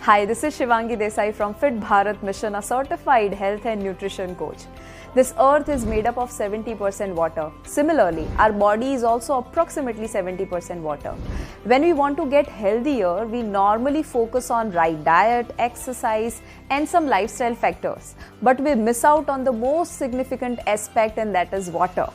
Hi, this is Shivangi Desai from Fit Bharat Mission, a certified health and nutrition coach. This earth is made up of 70% water. Similarly, our body is also approximately 70% water. When we want to get healthier, we normally focus on right diet, exercise, and some lifestyle factors. But we miss out on the most significant aspect, and that is water.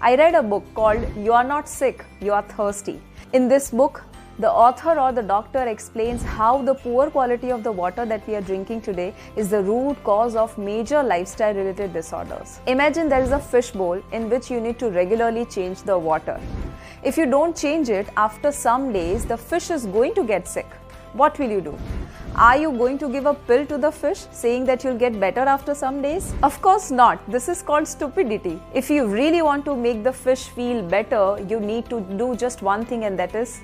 I read a book called You Are Not Sick, You Are Thirsty. In this book, the author or the doctor explains how the poor quality of the water that we are drinking today is the root cause of major lifestyle related disorders. Imagine there is a fish bowl in which you need to regularly change the water. If you don't change it, after some days the fish is going to get sick. What will you do? Are you going to give a pill to the fish saying that you'll get better after some days? Of course not. This is called stupidity. If you really want to make the fish feel better, you need to do just one thing, and that is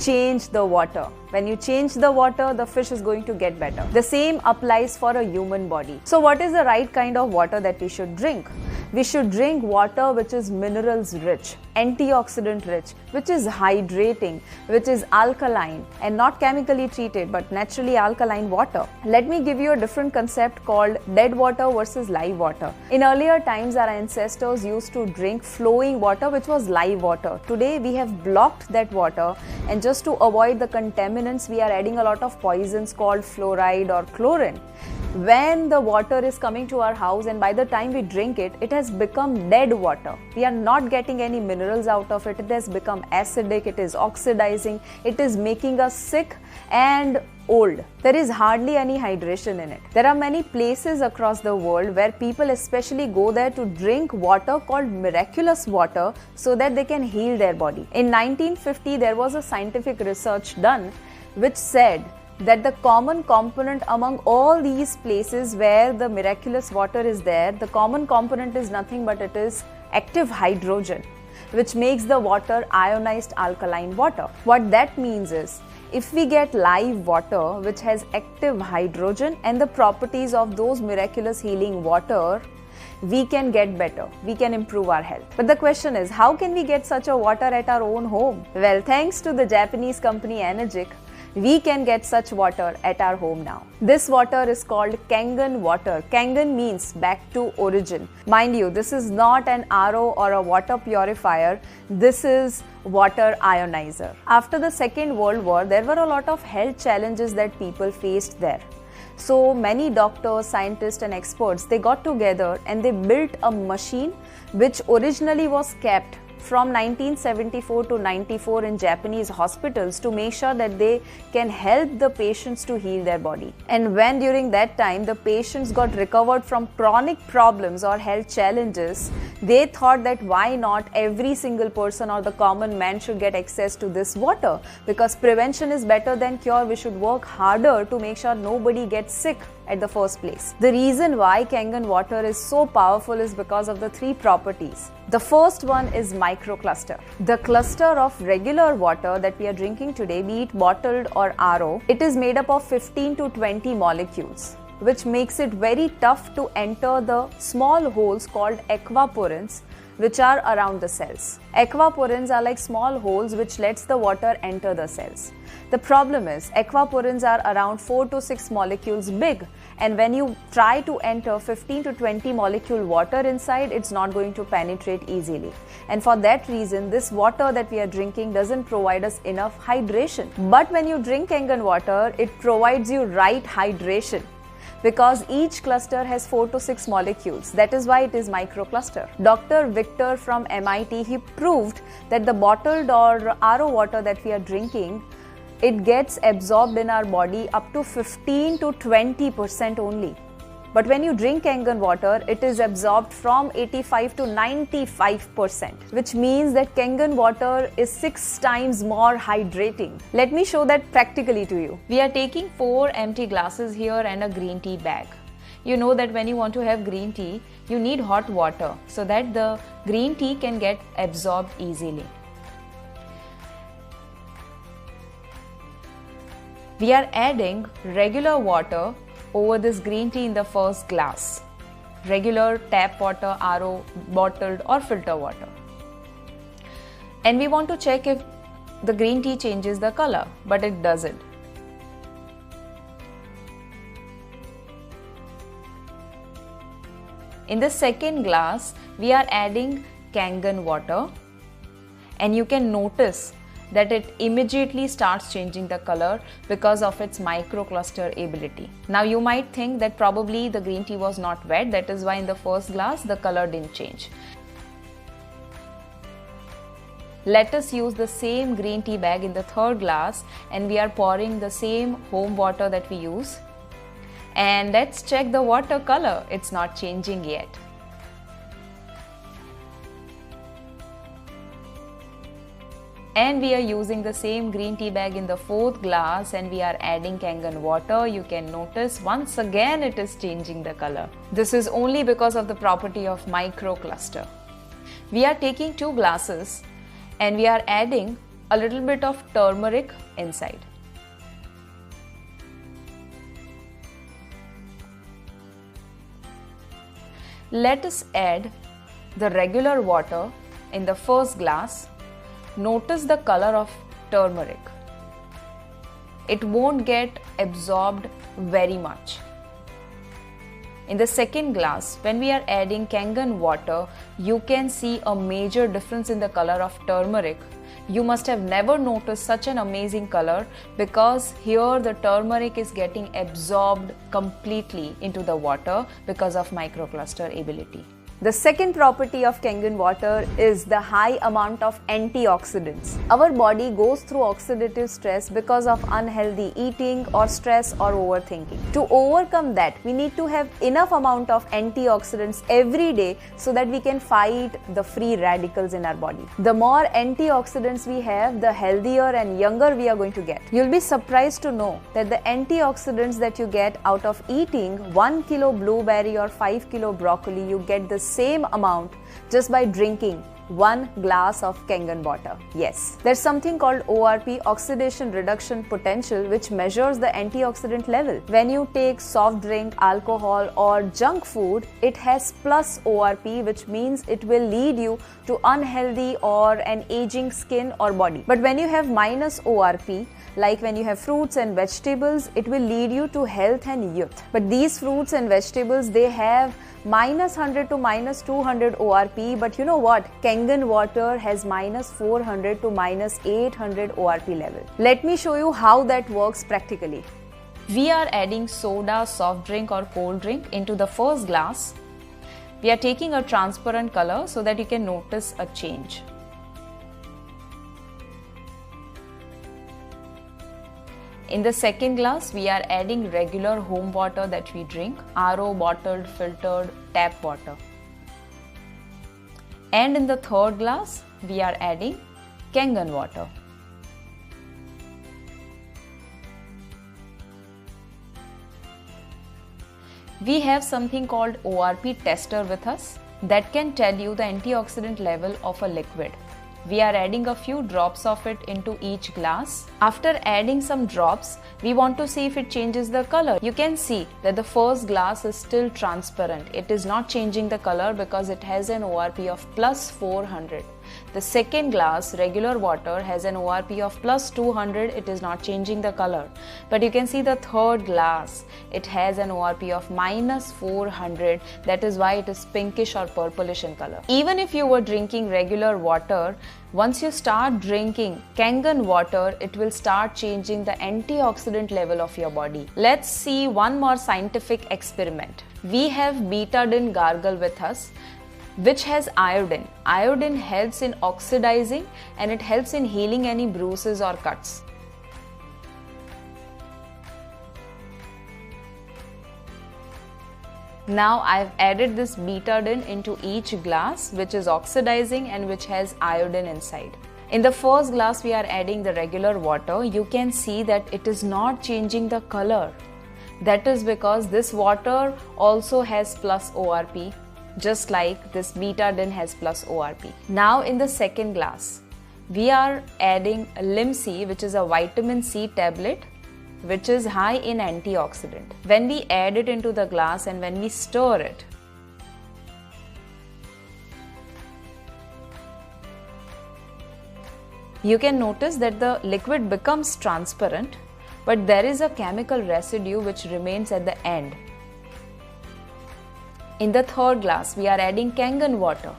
change the water. When you change the water, the fish is going to get better. The same applies for a human body. So what is the right kind of water that we should drink? We should drink water which is minerals rich, antioxidant rich, which is hydrating, which is alkaline and not chemically treated but naturally alkaline water. Let me give you a different concept called dead water versus live water. In earlier times, our ancestors used to drink flowing water which was live water. Today we have blocked that water, and just to avoid the contaminants, we are adding a lot of poisons called fluoride or chlorine. When the water is coming to our house and by the time we drink it, it has become dead water. We are not getting any minerals out of it. It has become acidic, it is oxidizing, it is making us sick and old. There is hardly any hydration in it. There are many places across the world where people especially go there to drink water called miraculous water so that they can heal their body. In 1950, there was a scientific research done which said that the common component among all these places where the miraculous water is there, the common component is nothing but it is active hydrogen, which makes the water ionized alkaline water. What that means is, if we get live water which has active hydrogen and the properties of those miraculous healing water, we can get better, we can improve our health. But the question is, how can we get such a water at our own home? Well, thanks to the Japanese company Enagic, we can get such water at our home now. This water is called Kangen water. Kangen means back to origin. Mind you, this is not an RO or a water purifier. This is water ionizer. After the Second World War, there were a lot of health challenges that people faced there. So many doctors, scientists and experts, they got together and they built a machine which originally was kept from 1974 to 94 in Japanese hospitals to make sure that they can help the patients to heal their body. And when during that time the patients got recovered from chronic problems or health challenges, they thought that why not every single person or the common man should get access to this water, because prevention is better than cure. We should work harder to make sure nobody gets sick at the first place. The reason why Kangen water is so powerful is because of the three properties. The first one is microcluster. The cluster of regular water that we are drinking today, be it bottled or RO, it is made up of 15 to 20 molecules, which makes it very tough to enter the small holes called aquaporins which are around the cells. Aquaporins are like small holes which lets the water enter the cells. The problem is, aquaporins are around 4 to 6 molecules big, and when you try to enter 15 to 20 molecule water inside, it's not going to penetrate easily. And for that reason, this water that we are drinking doesn't provide us enough hydration. But when you drink Kangen water, it provides you right hydration, because each cluster has 4 to 6 molecules. That is why it is microcluster. Dr. Victor from MIT, he proved that the bottled or RO water that we are drinking, it gets absorbed in our body up to 15 to 20% only. But when you drink Kangen water, it is absorbed from 85 to 95%, which means that Kangen water is 6 times more hydrating. Let me show that practically to you. We are taking 4 empty glasses here and a green tea bag. You know that when you want to have green tea, you need hot water so that the green tea can get absorbed easily. We are adding regular water over this green tea in the first glass. Regular tap water, RO, bottled or filter water. And we want to check if the green tea changes the color, but it doesn't. In the second glass, we are adding Kangen water, and you can notice that it immediately starts changing the color because of its microcluster ability. Now you might think that probably the green tea was not wet, that is why in the first glass the color didn't change. Let us use the same green tea bag in the third glass, and we are pouring the same home water that we use. And let's check the water color, it's not changing yet. And we are using the same green tea bag in the fourth glass, and we are adding Kangen water. You can notice once again it is changing the color. This is only because of the property of microcluster. We are taking 2 glasses and we are adding a little bit of turmeric inside. Let us add the regular water in the first glass. Notice the color of turmeric. It won't get absorbed very much. In the second glass, when we are adding Kangen water, you can see a major difference in the color of turmeric. You must have never noticed such an amazing color because here the turmeric is getting absorbed completely into the water because of microcluster ability. The second property of Kangen water is the high amount of antioxidants. Our body goes through oxidative stress because of unhealthy eating or stress or overthinking. To overcome that, we need to have enough amount of antioxidants every day so that we can fight the free radicals in our body. The more antioxidants we have, the healthier and younger we are going to get. You'll be surprised to know that the antioxidants that you get out of eating 1 kilo blueberry or 5 kilo broccoli, you get the same amount just by drinking 1 glass of Kangen water. Yes, there's something called ORP, oxidation reduction potential, which measures the antioxidant level. When you take soft drink, alcohol or junk food, it has plus ORP, which means it will lead you to unhealthy or an aging skin or body. But when you have minus ORP, like when you have fruits and vegetables, it will lead you to health and youth. But these fruits and vegetables, they have minus 100 to minus 200 ORP, but you know what? Kangen water has minus 400 to minus 800 ORP level. Let me show you how that works practically. We are adding soda, soft drink or cold drink into the first glass. We are taking a transparent color so that you can notice a change. In the second glass, we are adding regular home water that we drink, RO, bottled, filtered, tap water. And in the third glass, we are adding Kangen water. We have something called ORP tester with us that can tell you the antioxidant level of a liquid. We are adding a few drops of it into each glass. After adding some drops, we want to see if it changes the color. You can see that the first glass is still transparent. It is not changing the color because it has an ORP of plus 400. The second glass, regular water, has an ORP of plus 200. It is not changing the color. But you can see the third glass, it has an ORP of minus 400. That is why it is pinkish or purplish in color. Even if you were drinking regular water, once you start drinking Kangen water, it will start changing the antioxidant level of your body. Let's see one more scientific experiment. We have betadine gargle with us, which has iodine. Iodine helps in oxidizing and it helps in healing any bruises or cuts. Now I've added this betadine into each glass, which is oxidizing and which has iodine inside. In the first glass, we are adding the regular water. You can see that it is not changing the color. That is because this water also has plus ORP, just like this betadine has plus ORP. Now in the second glass, we are adding Lim C, which is a vitamin C tablet, which is high in antioxidant. When we add it into the glass and when we stir it, you can notice that the liquid becomes transparent, but there is a chemical residue which remains at the end. In the third glass, we are adding Kangen water.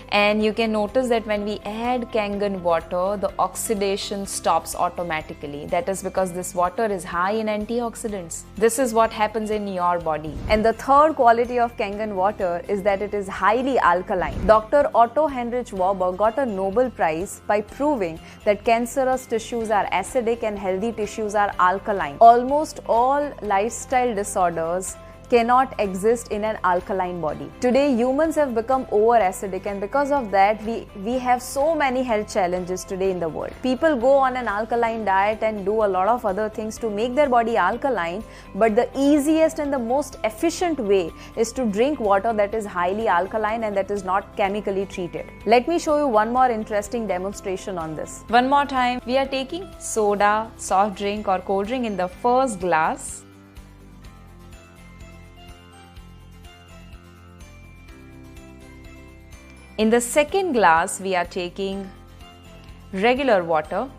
And you can notice that when we add Kangen water, the oxidation stops automatically. That is because this water is high in antioxidants. This is what happens in your body. And the third quality of Kangen water is that it is highly alkaline. Dr. Otto Heinrich Warburg got a Nobel Prize by proving that cancerous tissues are acidic and healthy tissues are alkaline. Almost all lifestyle disorders cannot exist in an alkaline body. Today humans have become over acidic, and because of that we have so many health challenges today in the world. People go on an alkaline diet and do a lot of other things to make their body alkaline, but the easiest and the most efficient way is to drink water that is highly alkaline and that is not chemically treated. Let me show you one more interesting demonstration on this. One more time, we are taking soda, soft drink or cold drink in the first glass. In the second glass, we are taking regular water,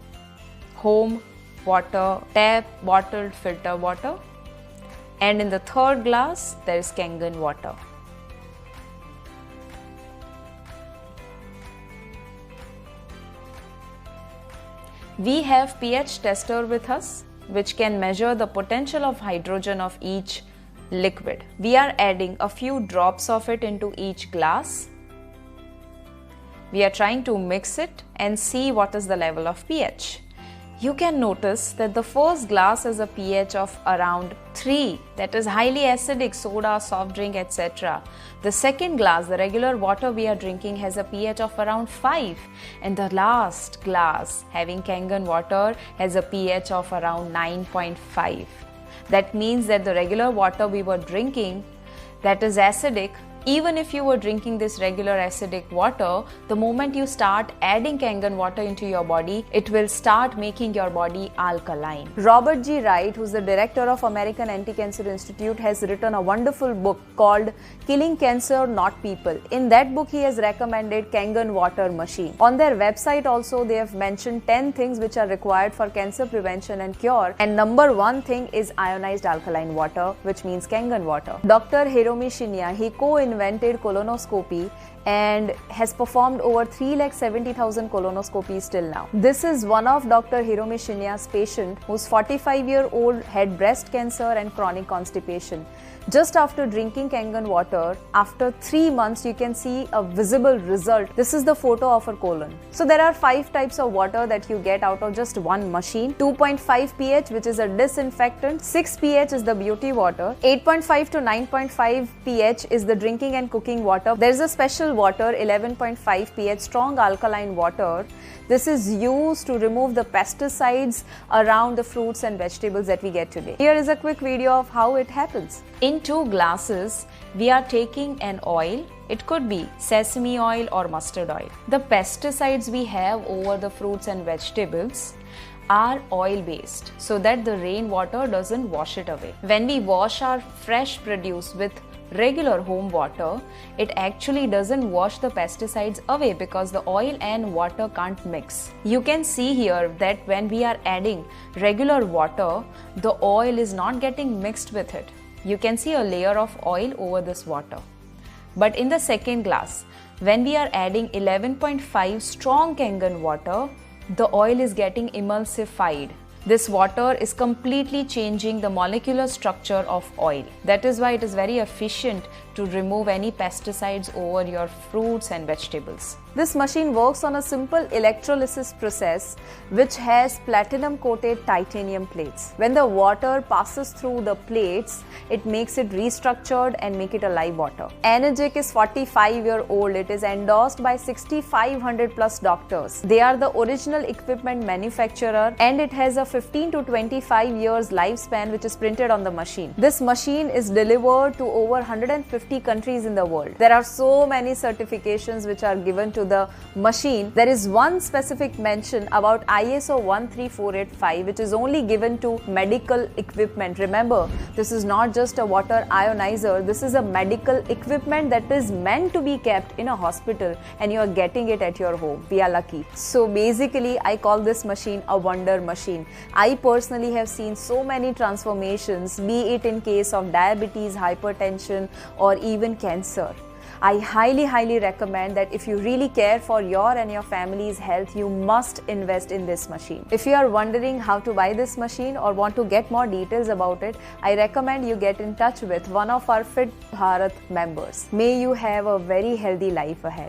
home water, tap, bottled filter water. And in the third glass, there is Kangen water. We have pH tester with us, which can measure the potential of hydrogen of each liquid. We are adding a few drops of it into each glass. We are trying to mix it and see what is the level of pH. You can notice that the first glass has a pH of around 3, that is highly acidic, soda, soft drink, etc. The second glass, the regular water we are drinking, has a pH of around 5, and the last glass, having Kangen water, has a pH of around 9.5. That means that the regular water we were drinking, that is acidic, even if you were drinking this regular acidic water, the moment you start adding Kangen water into your body, it will start making your body alkaline. Robert G. Wright, who is the director of American Anti-Cancer Institute, has written a wonderful book called Killing Cancer, Not People. In that book, he has recommended Kangen water machine. On their website also, they have mentioned 10 things which are required for cancer prevention and cure. And number 1 thing is ionized alkaline water, which means Kangen water. Dr. Hiromi Shinya, he co-invented colonoscopy and has performed over 370,000 colonoscopies till now. This is one of Dr. Hiromi Shinya's patient who's 45-year-old, had breast cancer and chronic constipation. Just after drinking Kangen water, after 3 months you can see a visible result. This is the photo of her colon. So there are 5 types of water that you get out of just one machine. 2.5 pH, which is a disinfectant. 6 pH is the beauty water. 8.5 to 9.5 pH is the drinking and cooking water. There is a special water, 11.5 pH, strong alkaline water. This is used to remove the pesticides around the fruits and vegetables that we get today. Here is a quick video of how it happens. In 2 glasses, we are taking an oil. It could be sesame oil or mustard oil. The pesticides we have over the fruits and vegetables are oil based, so that the rainwater doesn't wash it away. When we wash our fresh produce with regular home water, it actually doesn't wash the pesticides away because the oil and water can't mix. You can see here that when we are adding regular water, the oil is not getting mixed with it. You can see a layer of oil over this water. But in the second glass, when we are adding 11.5 strong Kangen water, the oil is getting emulsified. This water is completely changing the molecular structure of oil. That is why it is very efficient to remove any pesticides over your fruits and vegetables. This machine works on a simple electrolysis process which has platinum coated titanium plates. When the water passes through the plates, it makes it restructured and make it a live water. Enagic is 45-year-old. It is endorsed by 6,500 plus doctors. They are the original equipment manufacturer, and it has a 15 to 25 years lifespan which is printed on the machine. This machine is delivered to over 150 50 countries in the world. There are so many certifications which are given to the machine. There is one specific mention about ISO 13485 which is only given to medical equipment. Remember, this is not just a water ionizer, this is a medical equipment that is meant to be kept in a hospital, and you are getting it at your home. We are lucky. So basically, I call this machine a wonder machine. I personally have seen so many transformations, be it in case of diabetes, hypertension, or even cancer. I highly recommend that if you really care for your and your family's health, you must invest in this machine. If you are wondering how to buy this machine or want to get more details about it, I recommend you get in touch with one of our Fit Bharat members. May you have a very healthy life ahead.